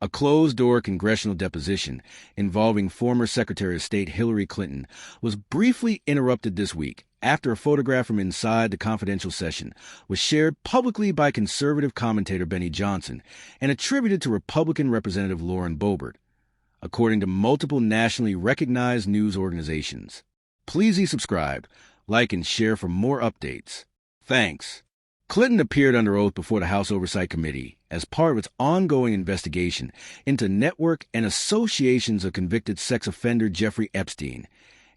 A closed-door congressional deposition involving former Secretary of State Hillary Clinton was briefly interrupted this week after a photograph from inside the confidential session was shared publicly by conservative commentator Benny Johnson and attributed to Republican Representative Lauren Boebert, according to multiple nationally recognized news organizations. Please subscribe, like, and share for more updates. Thanks. Clinton appeared under oath before the House Oversight Committee as part of its ongoing investigation into network and associations of convicted sex offender Jeffrey Epstein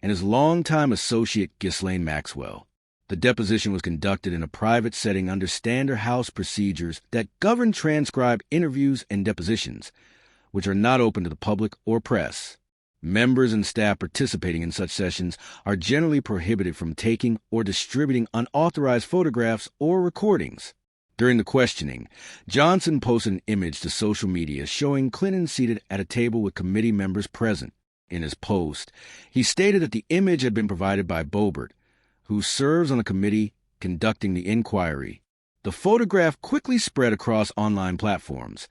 and his longtime associate Ghislaine Maxwell. The deposition was conducted in a private setting under standard House procedures that govern transcribed interviews and depositions, which are not open to the public or press. Members and staff participating in such sessions are generally prohibited from taking or distributing unauthorized photographs or recordings. During the questioning, Johnson posted an image to social media showing Clinton seated at a table with committee members present. In his post, he stated that the image had been provided by Boebert, who serves on the committee conducting the inquiry. The photograph quickly spread across online platforms,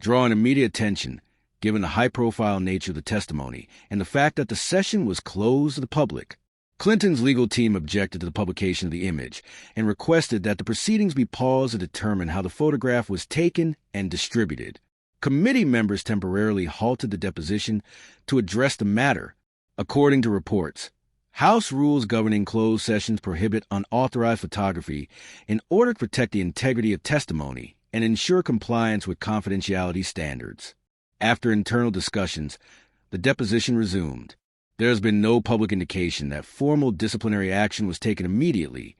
drawing immediate attention given the high-profile nature of the testimony and the fact that the session was closed to the public. Clinton's legal team objected to the publication of the image and requested that the proceedings be paused to determine how the photograph was taken and distributed. Committee members temporarily halted the deposition to address the matter. According to reports, House rules governing closed sessions prohibit unauthorized photography in order to protect the integrity of testimony and ensure compliance with confidentiality standards. After internal discussions, the deposition resumed. There has been no public indication that formal disciplinary action was taken immediately,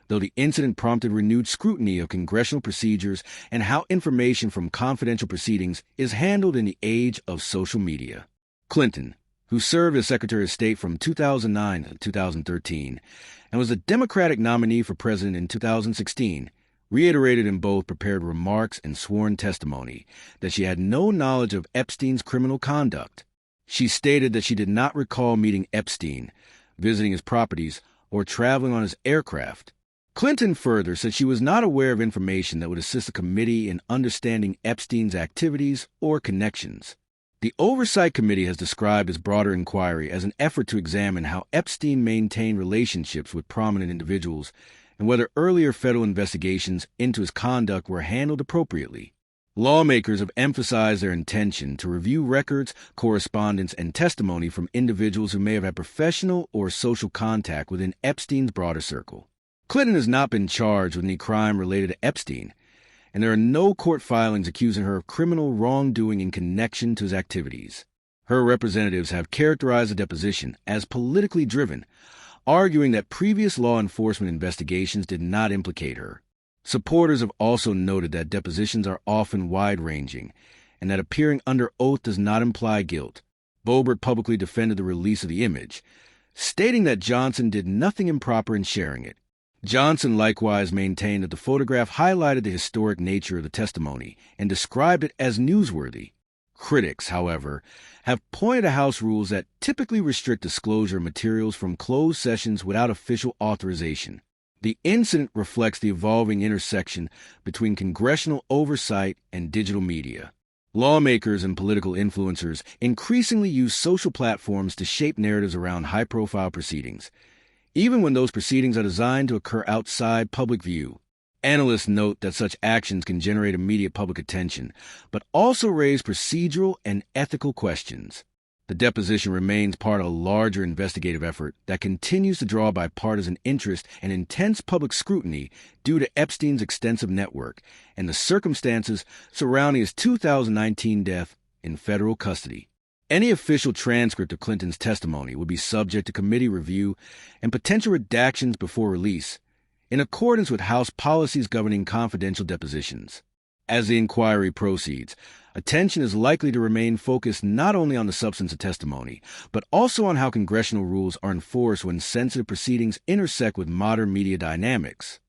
though the incident prompted renewed scrutiny of congressional procedures and how information from confidential proceedings is handled in the age of social media. Clinton, who served as Secretary of State from 2009 to 2013 and was a Democratic nominee for president in 2016, reiterated in both prepared remarks and sworn testimony that she had no knowledge of Epstein's criminal conduct. She stated that she did not recall meeting Epstein, visiting his properties, or traveling on his aircraft. Clinton further said she was not aware of information that would assist the committee in understanding Epstein's activities or connections. The Oversight Committee has described its broader inquiry as an effort to examine how Epstein maintained relationships with prominent individuals and whether earlier federal investigations into his conduct were handled appropriately. Lawmakers have emphasized their intention to review records, correspondence, and testimony from individuals who may have had professional or social contact within Epstein's broader circle. Clinton has not been charged with any crime related to Epstein, and there are no court filings accusing her of criminal wrongdoing in connection to his activities. Her representatives have characterized the deposition as politically driven, arguing that previous law enforcement investigations did not implicate her. Supporters have also noted that depositions are often wide-ranging and that appearing under oath does not imply guilt. Boebert publicly defended the release of the image, stating that Johnson did nothing improper in sharing it. Johnson likewise maintained that the photograph highlighted the historic nature of the testimony and described it as newsworthy. Critics, however, have pointed to House rules that typically restrict disclosure of materials from closed sessions without official authorization. The incident reflects the evolving intersection between congressional oversight and digital media. Lawmakers and political influencers increasingly use social platforms to shape narratives around high-profile proceedings, even when those proceedings are designed to occur outside public view. Analysts note that such actions can generate immediate public attention, but also raise procedural and ethical questions. The deposition remains part of a larger investigative effort that continues to draw bipartisan interest and intense public scrutiny due to Epstein's extensive network and the circumstances surrounding his 2019 death in federal custody. Any official transcript of Clinton's testimony would be subject to committee review and potential redactions before release, in accordance with House policies governing confidential depositions. As the inquiry proceeds, attention is likely to remain focused not only on the substance of testimony, but also on how congressional rules are enforced when sensitive proceedings intersect with modern media dynamics.